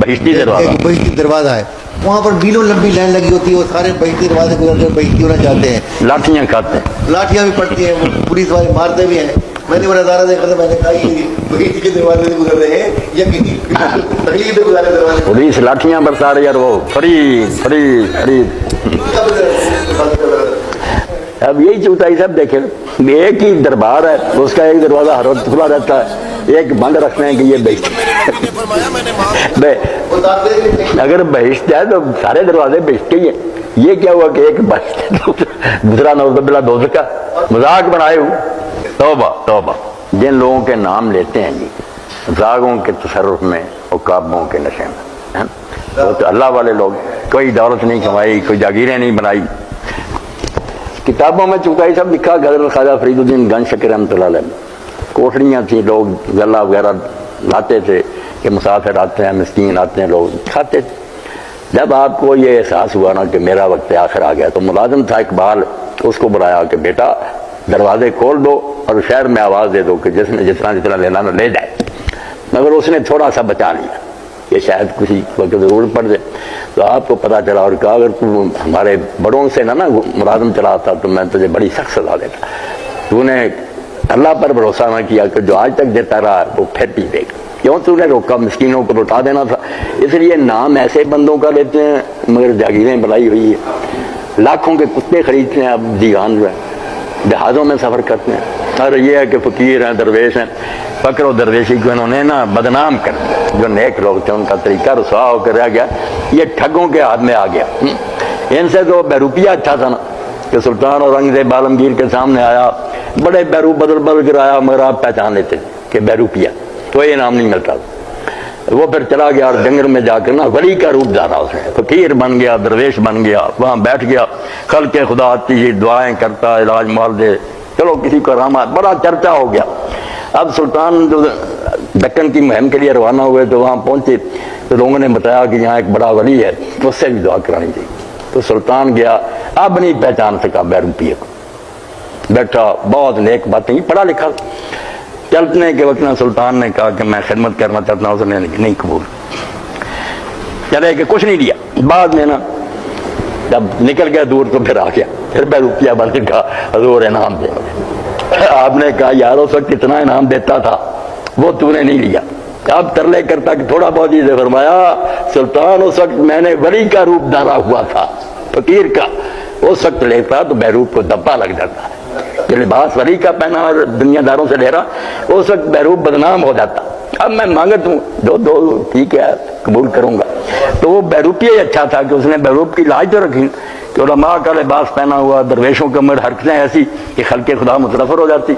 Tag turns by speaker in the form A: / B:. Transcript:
A: بہشتی دروازہ،
B: ایک بہشتی دروازہ ہے، وہاں پر میلوں لمبی لائن لگی ہوتی ہے، وہ سارے بہشتی دروازے گزر کر بہشتی ہونا چاہتے ہیں،
A: لاٹھیاں کھاتے ہیں،
B: لاٹھیاں بھی پڑتی ہیں، وہ پولیس والے مارتے بھی ہیں۔ میں نے وہ نظارہ دیکھا تھا، میں نے کہا یہ بہشتی کے دروازے سے گزر رہے ہیں یا کسی تکلیف سے گزارے دروازے
A: پولیس لاٹھیاں برسا رہی ہے، اور وہ فرید فرید فرید۔ اب یہی چوتھائی صاحب دیکھیں، ایک ہی دربار ہے، اس کا ایک دروازہ ہر وقت کھلا رہتا ہے، ایک بند رکھتے ہیں کہ یہ بہشت اگر بہشت ہے تو سارے دروازے بہشت کے ہی ہیں۔ یہ کیا ہوا کہ ایک بہشت دوسرا نعوذ باللہ دوزخ کا مذاق بنائے ہو۔ توبہ توبہ، جن لوگوں کے نام لیتے ہیں جی زاغوں کے تصرف میں اور کعبوں کے نشے میں، وہ تو اللہ والے لوگ، کوئی دولت نہیں کمائی، کوئی جاگیریں نہیں بنائی۔ کتابوں میں چونکہ سب لکھا، حضرت خواجہ فرید الدین گنج شکر رحمۃ اللہ علیہ، کوٹڑیاں تھیں، لوگ غلہ وغیرہ لاتے تھے کہ مسافر آتے ہیں، مسکین آتے ہیں، لوگ کھاتے تھے۔ جب آپ کو یہ احساس ہوا نا کہ میرا وقت آخر آ گیا، تو ملازم تھا اقبال، اس کو بلایا کہ بیٹا دروازے کھول دو اور شہر میں آواز دے دو کہ جس نے جتنا جتنا لینا نا لے جائے۔ مگر اس نے تھوڑا سا بچا لیا کہ شاید کسی وقت ضرورت پڑ جائے۔ تو آپ کو پتا چلا اور کہا اگر تو ہمارے بڑوں سے نہ ملازم چلاتا تو میں تجھے بڑی سخت سزا دیتا۔ تو نے اللہ پر بھروسہ نہ کیا کہ جو آج تک دیتا رہا وہ پھر بھی دے گا، کیوں تو نے روکا؟ مسکینوں کو لوٹا دینا تھا۔ اس لیے نام ایسے بندوں کا لیتے ہیں مگر جاگیریں بنائی ہوئی ہے، لاکھوں کے کتے خریدتے ہیں، اب دیوان جو ہے جہازوں میں سفر کرتے ہیں، اور یہ ہے کہ فقیر ہیں، درویش ہیں۔ فقر و درویشی کو انہوں نے نا بدنام کر دیا، جو نیک لوگ تھے ان کا طریقہ رسوا ہو کر رہ گیا، یہ ٹھگوں کے ہاتھ میں آ گیا۔ ان سے تو بیروپیہ اچھا تھا نا کہ سلطان اورنگزیب عالمگیر کے سامنے آیا، بڑے بیروپ بدل بدل کر آیا، مگر آپ پہچان لیتے کہ بیروپیہ، تو یہ نام نہیں ملتا۔ وہ پھر چلا گیا اور جنگل میں جا کر نا ولی کا روپ دھارا، اس نے فقیر بن گیا، درویش بن گیا، وہاں بیٹھ گیا، خلق خدا آتی دعائیں کرتا، علاج مال دے، چلو کسی کو رحمت، بڑا چرچا ہو گیا۔ اب سلطان جو دکن کی مہم کے لیے روانہ ہوئے تو وہاں پہنچے تو لوگوں نے بتایا کہ یہاں ایک بڑا ولی ہے، تو اس سے بھی دعا کرانی چاہیے۔ تو سلطان گیا، اب نہیں پہچان سکا بیروپیہ کو، بیٹھا، بہت نیک باتیں، پڑھا لکھا۔ چلنے کے وقت نا سلطان نے کہا کہ میں خدمت کرنا چاہتا ہوں، اس نے نہیں قبول، چلے کہ کچھ نہیں دیا۔ بعد میں نا جب نکل گیا دور تو پھر آ گیا، پھر بیروپیہ بن کہا حضور انعام دے۔ آپ نے کہا یار اس وقت کتنا انعام دیتا تھا وہ تو نے نہیں لیا۔ اب ترلے کرتا کہ تھوڑا بہت چیزیں، فرمایا سلطان اس وقت میں نے ولی کا روپ دھارا ہوا تھا، فقیر کا، اس وقت لیتا تو بیروپ کو دبا لگ جاتا، کہ لباس ولی کا پہنا اور دنیا داروں سے لے رہا، اس وقت بیروپ بدنام ہو جاتا۔ اب میں مانگت ہوں دو ٹھیک ہے قبول کروں گا۔ تو وہ بیروپیہ ہی اچھا تھا کہ اس نے بیروپ کی لاج تو رکھی کہ علماء کا لباس پہنا ہوا، درویشوں کے مگر حرکتیں ایسی کہ خلق خدا متنفر ہو جاتی۔